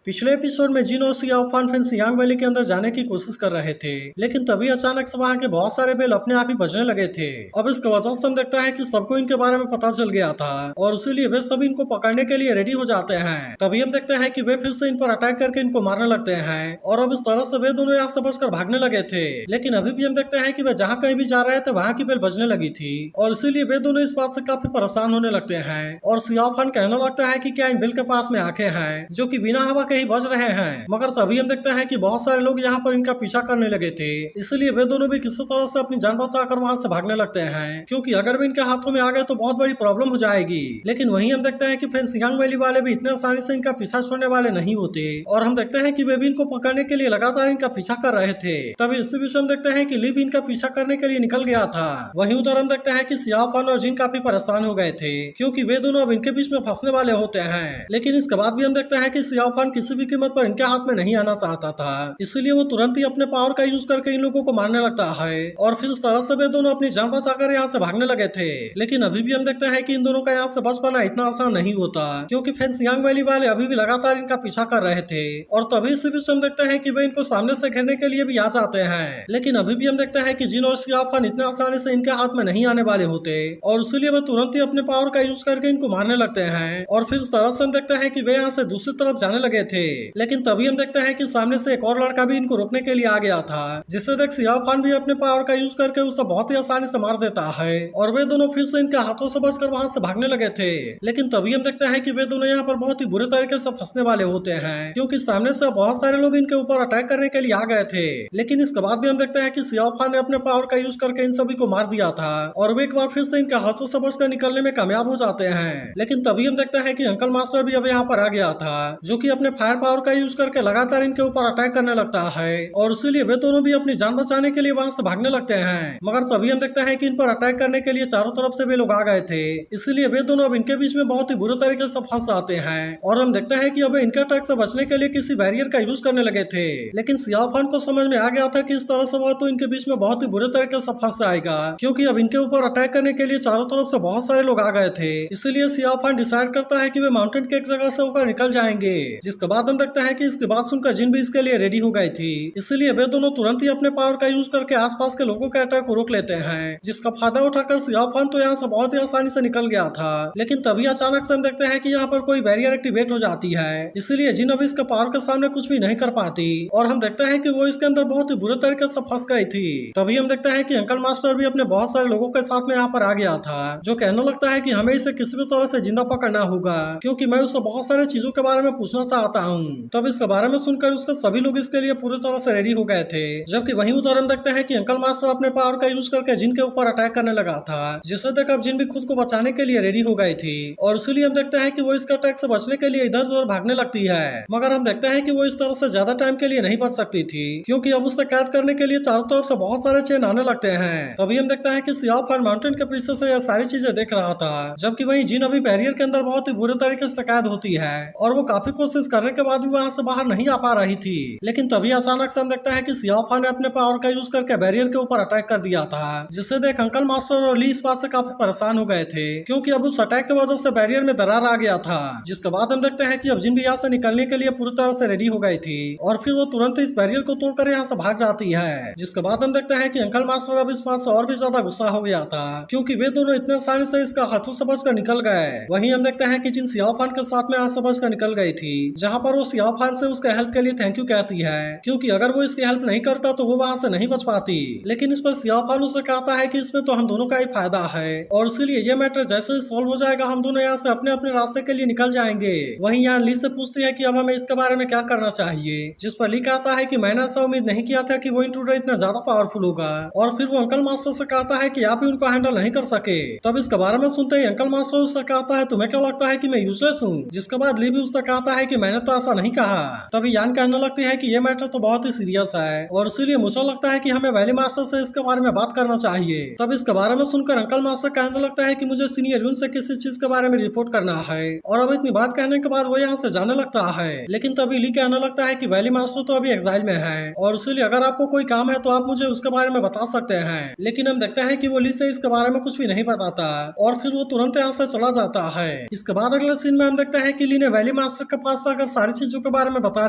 पिछले एपिसोड में जिन और सियाओ फान फिर सियांग वैली के अंदर जाने की कोशिश कर रहे थे, लेकिन तभी अचानक से वहाँ के बहुत सारे बेल अपने आप ही बजने लगे थे। अब इसकी वजह से हम देखते हैं कि सबको इनके बारे में पता चल गया था और इसीलिए वे सभी इनको पकड़ने के लिए रेडी हो जाते हैं। तभी हम देखते हैं कि वे फिर से इन पर अटैक करके इनको मारने लगते हैं और अब इस तरह से वे दोनों यहाँ से बचकर भागने लगे थे। लेकिन अभी भी हम देखते हैं कि वे जहाँ कहीं भी जा रहे थे वहाँ की बेल बजने लगी थी और इसीलिए वे दोनों इस बात से काफी परेशान होने लगते हैं और सियाओ फान कहने लगता है कि क्या इन बेल के पास में आंखें हैं जो कि बिना हवा के ही बज रहे हैं। मगर तभी हम देखते हैं कि बहुत सारे लोग यहाँ पर इनका पीछा करने लगे थे, इसलिए वे दोनों भी किसी तरह से अपनी जान बचाकर वहाँ से भागने लगते हैं, क्योंकि अगर भी इनके हाथों में आ गए तो बहुत बड़ी प्रॉब्लम हो जाएगी। लेकिन वहीं हम देखते हैं कि फिर सियांग वैली वाले भी इतने आसानी से इनका पीछा छोड़ने वाले नहीं होते और हम देखते हैं कि वे भी इनको पकड़ने के लिए लगातार इनका पीछा कर रहे थे। तभी इसी बीच हम देखते हैं कि ली भी इनका पीछा करने के लिए निकल गया था। वहीं उधर हम देखते हैं कि सियाओ फान और जिन काफी परेशान हो गए थे, क्योंकि वे दोनों अब इनके बीच में फंसने वाले होते हैं। लेकिन इसके बाद भी हम देखते हैं कि सियाओ फान किसी भी कीमत पर इनके हाथ में नहीं आना चाहता था, इसलिए वो तुरंत ही अपने पावर का यूज करके इन लोगों को मारने लगता है और फिर उस तरह से वे दोनों अपनी जान बचाकर यहाँ से भागने लगे थे। लेकिन अभी भी हम देखते हैं कि इन दोनों का यहाँ से बच पाना इतना आसान नहीं होता, क्योंकि फिर सियांग वैली वाले अभी भी लगातार इनका पीछा कर रहे थे और तभी इसी बीच हम देखते हैं कि वे इनको सामने से घेरने के लिए भी आ जाते हैं। लेकिन अभी भी हम देखते हैं कि जिन और सियाओ फान इतने आसानी से इनके हाथ में नहीं आने वाले होते और इसीलिए वे तुरंत ही अपने पावर का यूज करके इनको मारने लगते हैं और फिर इस तरह से हम देखते हैं कि वे यहाँ से दूसरी तरफ जाने लगे थे। लेकिन तभी हम देखते हैं कि सामने से एक और लड़का भी इनको रोकने के लिए आ गया था, जिससे देख सियाओ फान भी अपने पावर का यूज करके उसे बहुत ही आसानी से मार देता है और वे दोनों फिर से इनके हाथों से बचकर वहां से भागने लगे थे। लेकिन तभी हम देखते हैं कि वे दोनों यहाँ पर बहुत ही बुरे तरीके से फंसने वाले होते हैं, क्योंकि सामने से बहुत सारे लोग इनके ऊपर अटैक करने के लिए आ गए थे। लेकिन इसके बाद भी हम देखते हैं कि सियाओ फान ने अपने पावर का यूज करके इन सभी को मार दिया था और वे एक बार फिर से इनके हाथों से बचकर निकलने में कामयाब हो जाते हैं। लेकिन तभी हम देखते हैं कि अंकल मास्टर भी अब यहाँ पर आ गया था, जो कि अपने फायर पावर का यूज करके लगातार इनके ऊपर अटैक करने लगता है और इसीलिए वे दोनों भी अपनी जान बचाने के लिए वहां से भागने लगते हैं। मगर तभी हम देखते हैं कि इन पर अटैक करने के लिए चारों तरफ से वे लोग आ गए थे, इसलिए वे दोनों अब इनके बीच में बहुत ही बुरे तरीके से फंस जाते हैं और हम देखते हैं कि अब इनके अटैक से बचने के लिए किसी बैरियर का यूज करने लगे थे। लेकिन सियाओ फान को समझ में आ गया था कि इस तरह से वह तो इनके बीच में बहुत ही बुरे तरीके से फंस जाएगा, क्योंकि अब इनके ऊपर अटैक करने के लिए चारों तरफ से बहुत सारे लोग आ गए थे। इसलिए सियाओ फान डिसाइड करता है कि वे माउंटेन के एक जगह से होकर निकल जाएंगे, जिसके बाद हम देखते हैं कि इसकी बात सुनकर जिन भी इसके लिए रेडी हो गई थी, इसलिए वे दोनों तुरंत ही अपने पावर का यूज करके आसपास के लोगों के अटैक को रोक लेते हैं, जिसका फायदा उठाकर सियाओ फान तो यहाँ से बहुत ही आसानी से निकल गया था। लेकिन तभी अचानक से हम देखते हैं कि यहाँ पर कोई बैरियर एक्टिवेट हो जाती है, इसलिए जिन अभी इसके पावर के सामने कुछ भी नहीं कर पाती और हम देखते हैं कि वो इसके अंदर बहुत ही बुरे तरीके से फंस गई थी। तभी हम देखते हैं कि अंकल मास्टर भी अपने बहुत सारे लोगों के साथ में यहाँ पर आ गया था, जो कहने लगता है कि हमें इसे किसी भी तरह से जिंदा पकड़ना होगा, क्योंकि मैं उससे बहुत सारे चीजों के बारे में पूछना चाहता हूँ। तब इसके बारे में सुनकर उसके सभी लोग इसके लिए पूरी तरह से रेडी हो गए थे। जबकि वहीं उधर हम देखते हैं कि अंकल मास्टर अपने पावर का यूज करके जिन के ऊपर अटैक करने लगा था, जिसे देख अब जिन भी खुद को बचाने के लिए रेडी हो गई थी और इसीलिए हम देखते हैं कि वो इसके अटैक से बचने के लिए इधर उधर भागने लगती है। मगर हम देखते हैं कि वो इस तरह से ज्यादा टाइम के लिए नहीं बच सकती थी, क्योंकि अब उसे कैद करने के लिए चारों तरफ से बहुत सारे चेन आने लगते हैं। तभी हम देखते हैं कि सियाओ फान माउंटेन के पीछे से यह सारी चीजें देख रहा था, जबकि वहीं जिन अभी बैरियर के अंदर बहुत ही बुरे तरीके से कैद होती है और वो काफी कोशिश करने के बाद भी वहां से बाहर नहीं आ पा रही थी। लेकिन तभी अचानक से हम देखते हैं कि सियाओ फान ने अपने पावर का यूज करके बैरियर के ऊपर अटैक कर दिया था, जिससे देख अंकल मास्टर और ली इस बात से काफी परेशान हो गए थे, क्योंकि अब उस अटैक की वजह से बैरियर में दरार आ गया था। जिसके बाद हम देखते हैं कि अब जिन भी यहाँ से निकलने के लिए पूरी तरह से रेडी हो गई थी और फिर वो तुरंत इस बैरियर को तोड़कर यहाँ से भाग जाती है। जिसके बाद हम देखते हैं कि अंकल मास्टर अब इस बात से और भी ज्यादा गुस्सा हो गया था, क्योंकि वे दोनों इतने आसानी से इसका हाथों से बचकर निकल गए। वहीं हम देखते हैं कि जिन सियाओ फान के साथ में यहाँ से बचकर निकल गई थी, जहाँ पर वो सियाओ फान से उसके हेल्प के लिए थैंक यू कहती है, क्योंकि अगर वो इसकी हेल्प नहीं करता तो वो वहाँ से नहीं बच पाती। लेकिन इस पर सियाओ फान उसे कहता है कि इसमें तो हम दोनों का ही फायदा है और इसीलिए ये मैटर जैसे ही सॉल्व हो जाएगा हम दोनों यहाँ से अपने अपने रास्ते के लिए निकल जाएंगे। वहीं यहाँ ली से पूछती है कि अब हमें इसके बारे में क्या करना चाहिए, जिस पर ली कहता है कि मैंने ऐसा उम्मीद नहीं किया था कि वो इंट्रूडर इतना ज्यादा पावरफुल होगा और फिर वो अंकल मास्टर से कहता है कि आप ही उनको हैंडल नहीं कर सके। तब इसके बारे में सुनते ही अंकल मास्टर उससे कहता है तुम्हें क्या लगता है कि मैं यूजलेस हूँ, जिसके बाद ली भी उससे कहता है कि मैंने तो ऐसा नहीं कहा। तभी यान कहने लगती है कि ये मैटर तो बहुत ही सीरियस है और इसीलिए मुझे लगता है कि हमें वैली मास्टर से इसके बारे में बात करना चाहिए। तब इसके बारे में सुनकर अंकल मास्टर कहने लगता है कि मुझे सीनियर यून से किसी चीज के बारे में रिपोर्ट करना है और अब इतनी बात कहने के बाद वो यहाँ से जाने लगता है। लेकिन तभी ली कहने लगता है कि वैली मास्टर तो अभी एग्जाइल में है और इसीलिए अगर आपको कोई काम है तो आप मुझे उसके बारे में बता सकते हैं। लेकिन हम देखते हैं कि वो ली से इसके बारे में कुछ भी नहीं बताता और फिर वो तुरंत यहाँ से चला जाता है। इसके बाद अगले सीन में हम देखते हैं कि ली ने वैली मास्टर के पास आकर सारी चीजों के बारे में बता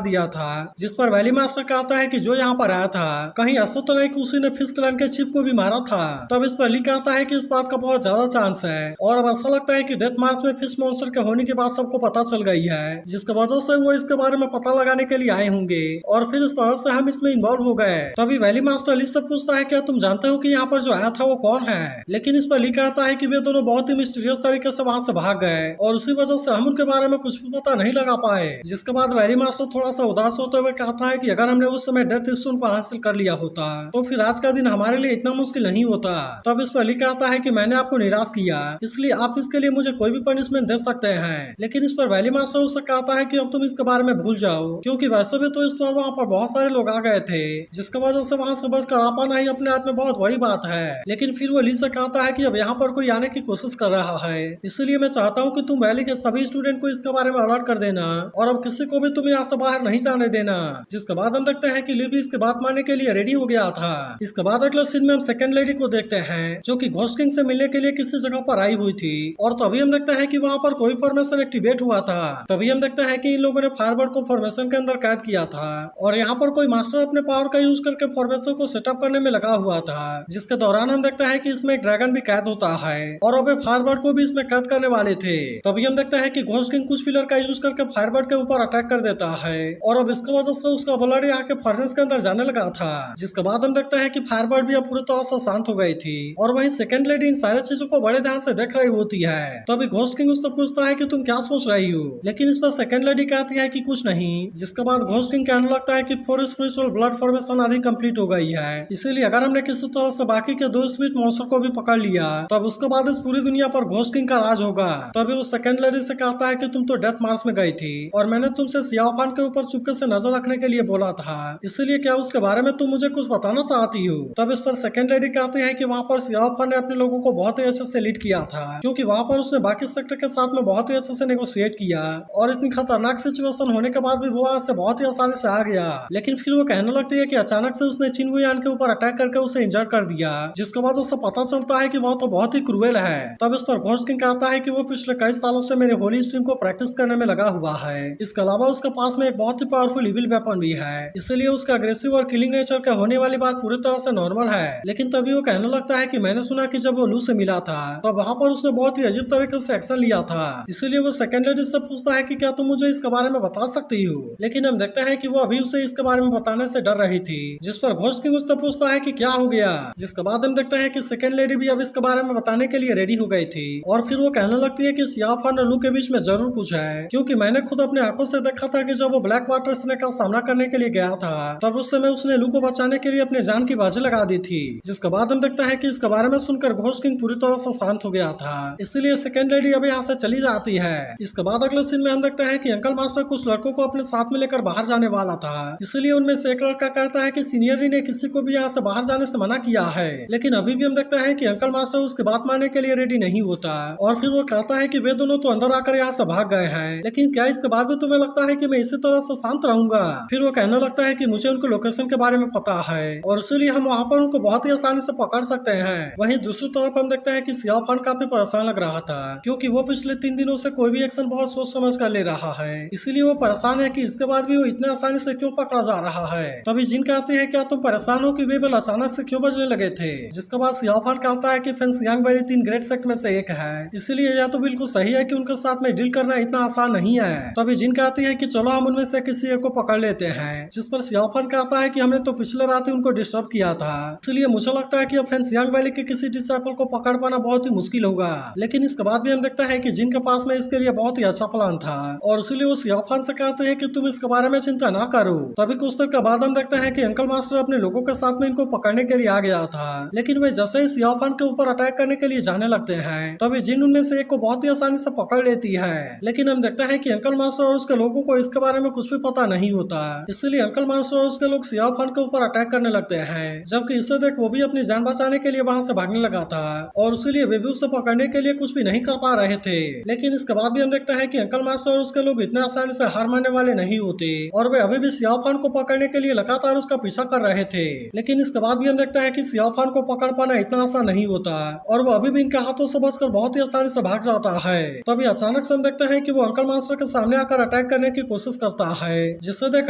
दिया था, जिस पर वैली मास्टर कहता है कि जो यहाँ पर आया था कहीं ऐसा तो नहीं कि उसी ने फिश क्लैन के चिप को भी मारा था। तब इस पर ली कहता है कि इस बात का बहुत ज्यादा चांस है और अब ऐसा लगता है कि डेथ मार्च में फिश मॉन्स्टर के होने के बाद सबको पता चल गई है, जिसकी वजह से वो इसके बारे में पता लगाने के लिए आए होंगे और फिर इस तरह से हम इसमें इन्वॉल्व हो गए। तभी वैली मास्टर ली से पूछता है क्या तुम जानते हो कि यहाँ पर जो आया था वो कौन है, लेकिन इस पर ली कहता है कि वे दोनों बहुत ही मिस्टीरियस तरीके से वहाँ से भाग गए और उसी वजह से हम उनके बारे में कुछ भी पता नहीं लगा पाए। जिसके बाद वैली मास्टर थोड़ा सा उदास होते हुए कहता है कि अगर हमने उस समय डेथ स्टोन को हासिल कर लिया होता तो फिर आज का दिन हमारे लिए इतना मुश्किल नहीं होता। तब इस पर ली कहता है कि मैंने आपको निराश किया, इसलिए आप इसके लिए मुझे कोई भी पनिशमेंट दे सकते हैं, लेकिन इस पर वैली मास्टर उससे कहता है कि अब तुम इसके बारे में भूल जाओ, क्योंकि वैसे भी तो इस बार वहाँ पर बहुत सारे लोग आ गए थे, जिसकी वजह से वहाँ से बचकर आ पाना ही अपने आप में बहुत बड़ी बात है। लेकिन फिर वो ली से कहता है कि अब यहाँ पर कोई आने की कोशिश कर रहा है, इसलिए मैं चाहता हूँ कि तुम वैली के सभी स्टूडेंट को इसके बारे में अलर्ट कर देना और अब किसी को भी तुम यहाँ से बाहर नहीं जाने देना। जिसके बाद हम देखते हैं कि ली भी इसके बात मानने के लिए रेडी हो गया था। इसके बाद अगले सीन में हम सेकंड लेडी को देखते हैं जो कि घोस्ट किंग से मिलने के लिए किसी जगह पर आई हुई थी और तभी हम देखते हैं कि वहाँ पर कोई फॉर्मेशन एक्टिवेट हुआ था। तभी हम देखते हैं कि इन लोगों ने फायरबर्ड को फॉर्मेशन के अंदर कैद किया था और यहाँ पर कोई मास्टर अपने पावर का यूज करके फॉर्मेशन को सेटअप करने में लगा हुआ था, जिसके दौरान हम देखते हैं कि इसमें एक ड्रैगन भी कैद होता है और अब फायरबर्ड को भी इसमें कैद करने वाले थे। तभी हम देखते हैं कि घोस्ट किंग कुछ पिलर का यूज करके फायरबर्ड के ऊपर अटैक कर देता है और अब इसकी वजह से उसका ब्लड यहाँ के फर्नेस के अंदर जाने लगा था। जिसके बाद हम देखते हैं कि फायरबर्ड भी अब पूरी तरह से शांत हो गई थी और वहीं सेकंड लेडी इन सारी चीजों को बड़े ध्यान से देख रही होती है। तभी घोस्ट किंग उससे पूछता है कि तुम क्या सोच रही हो, लेकिन इस पर सेकंड लेडी कहती है कि कुछ नहीं। जिसके बाद घोस्ट किंग कहने लगता है कि 4 स्पिरिचुअल ब्लड फॉर्मेशन आदि कंप्लीट हो गई है, इसीलिए अगर हमने किसी तरह से बाकी के 2 स्पिरिट मॉन्स्टर को भी पकड़ लिया तब उसके बाद इस पूरी दुनिया पर घोस्ट किंग का राज होगा। तभी वो सेकंड लेडी से कहता है कि तुम तो डेथ मार्च में गई थी और मैंने तुमसे सियाओफान के ऊपर चुपके से नजर रखने के लिए बोला था, इसलिए क्या उसके बारे में तुम मुझे कुछ बताना चाहती हो। तब इस पर सेकंड लेडी कहती है कि वहाँ पर सियाओफान ने अपने लोगों को बहुत ही अच्छे से लीड किया था, क्योंकि वहाँ पर उसने बाकी सेक्टर के साथ में बहुत ही अच्छे से नेगोशिएट किया और इतनी खतरनाक सिचुएशन होने के बाद भी वो वहाँ से बहुत ही आसानी से आ गया। लेकिन फिर वो कहने लगती है कि अचानक से उसने चिनगुयान के ऊपर अटैक करके उसे इंजर कर दिया, जिसके वजह से पता चलता है कि वो तो बहुत ही क्रूएल है। तब इस पर घोस्ट किंग कहता है कि वो पिछले कई सालों से मेरे होली स्ट्रीम को प्रैक्टिस करने में लगा हुआ है, इसके अलावा उसके पास में एक बहुत ही पावरफुल इविल वेपन भी है, इसलिए उसका अग्रेसिव और किलिंग नेचर का होने वाली बात पूरी तरह से नॉर्मल है। लेकिन तभी वो कहने लगता है कि मैंने सुना कि जब वो लू से मिला था तो वहाँ पर उसने बहुत ही अजीब तरीके से एक्शन लिया था, इसलिए वो सेकंड लेडी से पूछता है कि क्या तुम मुझे इसके बारे में बता सकती हो। लेकिन हम देखते हैं कि वो अभी उसे इसके बारे में बताने से डर रही थी, जिस पर घोस्ट किंग उससे पूछता है कि क्या हो गया। जिसके बाद हम देखते हैं कि सेकंड लेडी भी अब इसके बारे में बताने के लिए रेडी हो गई थी और फिर वो कहने लगती है कि सियाओफान और लू के बीच में जरूर कुछ है, क्योंकि मैंने खुद अपने आंखों से देखा था कि जब वो ब्लैक वाटर स्नेक का सामना करने के लिए गया था तब उस समय उसने लू को बचाने के लिए अपनी जान की बाजी लगा दी थी। जिसके बाद हम देखते हैं कि इसके बारे में सुनकर घोस्ट किंग पूरी तरह से शांत हो गया था, इसलिए सेकंड लेडी अब यहाँ से चली जाती है। इसके बाद अगले सीन में हम देखते हैं कि अंकल मास्टर कुछ लड़कों को अपने साथ में लेकर बाहर जाने वाला था, इसलिए उनमें से एक लड़का कहता है कि सीनियर ने किसी को भी यहाँ से बाहर जाने से मना किया है, लेकिन अभी भी हम देखते हैं कि अंकल मास्टर उसकी बात मानने के लिए रेडी नहीं होता और फिर वो कहता है कि वे दोनों तो अंदर आकर यहाँ से भाग गए हैं, लेकिन क्या इसके बाद भी तुम्हें लगता है कि मैं इसी तरह से शांत रहूंगा। फिर वो कहने लगता है कि मुझे उनके लोकेशन के बारे में पता है और इसीलिए हम वहाँ पर उनको बहुत ही आसानी से पकड़ सकते हैं। वहीं दूसरी तरफ हम देखते हैं कि सियाओफान काफी परेशान लग रहा था, क्योंकि वो पिछले 3 दिनों से कोई भी एक्शन बहुत सोच समझ कर ले रहा है, इसीलिए वो परेशान है कि इसके बाद भी वो इतने आसानी से क्यों पकड़ा जा रहा है। तभी जिन कहते हैं क्या तुम परेशान हो कि वे बेल अचानक से क्यों बजने लगे थे। जिसके बाद सियाओफान कहता है कि फेंगशियांग वैली 3 ग्रेट सेक्ट में से एक है, इसलिए यह तो बिल्कुल सही है कि उनके साथ में डील करना इतना आसान नहीं है। तभी जिन कहती है कि चलो हम उनमें से किसी एक को पकड़ लेते हैं, जिस पर सियाओफान कहता है कि हमने तो पिछले रात ही उनको डिस्टर्ब किया था, इसलिए मुझे लगता है कि अब फेंगशियांग वैली के किसी डिसाइपल को पकड़ पाना बहुत ही मुश्किल होगा। लेकिन इसके बाद भी हम देखते हैं कि जिन के पास में इसके लिए बहुत ही अच्छा प्लान था और इसीलिए वो सियाओफान से कहते हैं कि तुम इसके बारे में चिंता ना करो। तभी कुछ देर के बाद हम देखते हैं कि अंकल मास्टर अपने लोगों के साथ में इनको पकड़ने के लिए आ गया था, लेकिन वे जैसे ही सियाओफान के ऊपर अटैक करने के लिए जाने लगते हैं तभी जिन उनमें से एक को बहुत ही आसानी से पकड़ लेती है। लेकिन हम देखते हैं कि अंकल मास्टर और उसके लोगों को इसके बारे में कुछ भी पता नहीं होता, इसलिए अंकल मास्टर और उसके लोग सियाओफान के ऊपर अटैक करने लगते हैं, जबकि इसे देख वो भी अपनी जान बचाने के लिए वहां से भागने लगा था और इसीलिए वे भी उसे पकड़ने के लिए कुछ भी नहीं कर पा रहे थे। लेकिन इसके बाद भी हम देखते हैं कि अंकल मास्टर और उसके लोग इतने आसानी से हार मानने वाले नहीं होते और वे अभी भी सियाओफान को पकड़ने के लिए लगातार उसका पीछा कर रहे थे। लेकिन इसके बाद भी हम देखते हैं कि सियाओफान को पकड़ पाना इतना आसान नहीं होता और वो अभी भी इनके हाथों से बचकर बहुत ही आसानी से भाग जाता है। तभी अचानक से हम देखते हैं कि वो अंकल मास्टर के सामने आकर अटैक अटैक करने की कोशिश करता है, जिससे देख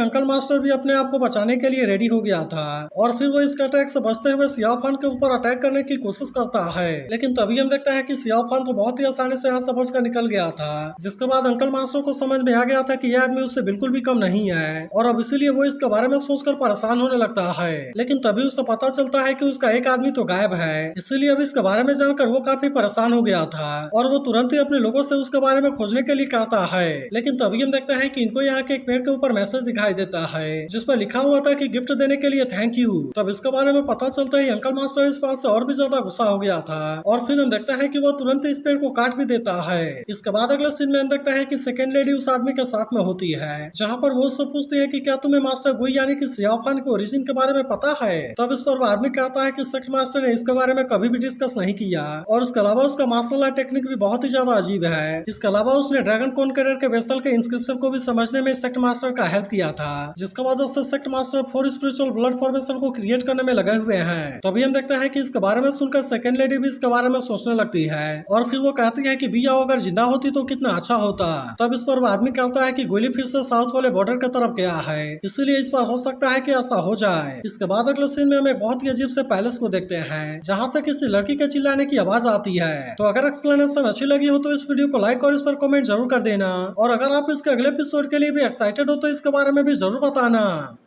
अंकल मास्टर भी अपने आप को बचाने के लिए रेडी हो गया था और फिर वो इसके अटैक से बचते हुए सियाओ फान के ऊपर अटैक करने की कोशिश करता है। लेकिन तभी हम देखते हैं कि सियाओ फान तो बहुत ही आसानी से यहाँ से बच कर निकल गया था, जिसके बाद अंकल मास्टर को समझ में आ गया था कि यह आदमी उससे बिल्कुल भी कम नहीं है और अब इसीलिए वो इसके बारे में सोचकर परेशान होने लगता है। लेकिन तभी उसे पता चलता है कि उसका एक आदमी तो गायब है, इसीलिए अब इसके बारे में जानकर वो काफी परेशान हो गया था और वो तुरंत ही अपने लोगों से उसके बारे में खोजने के लिए कहता है। लेकिन तभी हम देखते हैं कि इनको यहाँ के एक पेड़ के ऊपर मैसेज दिखाई देता है जिस पर लिखा हुआ था कि गिफ्ट देने के लिए थैंक यू। तब इसके बारे में पता चलता है अंकल मास्टर इस बात से और भी ज्यादा गुस्सा हो गया था और फिर हम देखते हैं कि वो तुरंत इस पेड़ को काट भी देता है। इसके बाद अगले सीन में हम देखते हैं कि सेकेंड लेडी उस आदमी के साथ में होती है, जहाँ पर वो उससे पूछती है कि क्या तुम्हें मास्टर गुई यानी कि सियाओ फान के ओरिजिन के बारे में पता है। तब इस पर वो आदमी कहता है कि सेक्ट मास्टर ने इसके बारे में कभी भी डिस्कस नहीं किया और उसके अलावा उसका मार्शल आर्ट टेक्निक भी बहुत ही ज्यादा अजीब है। इसके अलावा उसने ड्रैगन कॉन्करर के वेसल के इंस्क्रिप्शन को भी समझने में सेक्ट मास्टर का हेल्प किया था, जिसका वजह से sect master 4 spiritual blood formation को क्रिएट करने में लगे हुए हैं। तभी हम देखते हैं कि इसके बारे में सुनकर सेकंड लेडी भी इसके बारे में सोचने लगती है और फिर वो कहती है कि बिया अगर जिंदा होती तो कितना अच्छा होता। तब इस पर वो आदमी कहता है कि गोली फिर से साउथ वाले बॉर्डर की तरफ गया है, इसलिए इस बार हो सकता है कि ऐसा हो जाए। इसके बाद अगले सीन में हम एक बहुत ही अजीब से पैलेस को देखते हैं, जहाँ से किसी लड़की के चिल्लाने की आवाज आती है। तो अगर एक्सप्लेनेशन अच्छी लगी हो तो इस वीडियो को लाइक और इस पर कमेंट जरूर कर देना और अगर आप इसके अगले एपिसोड के लिए भी एक्साइटेड हो तो इसके बारे में भी जरूर बताना।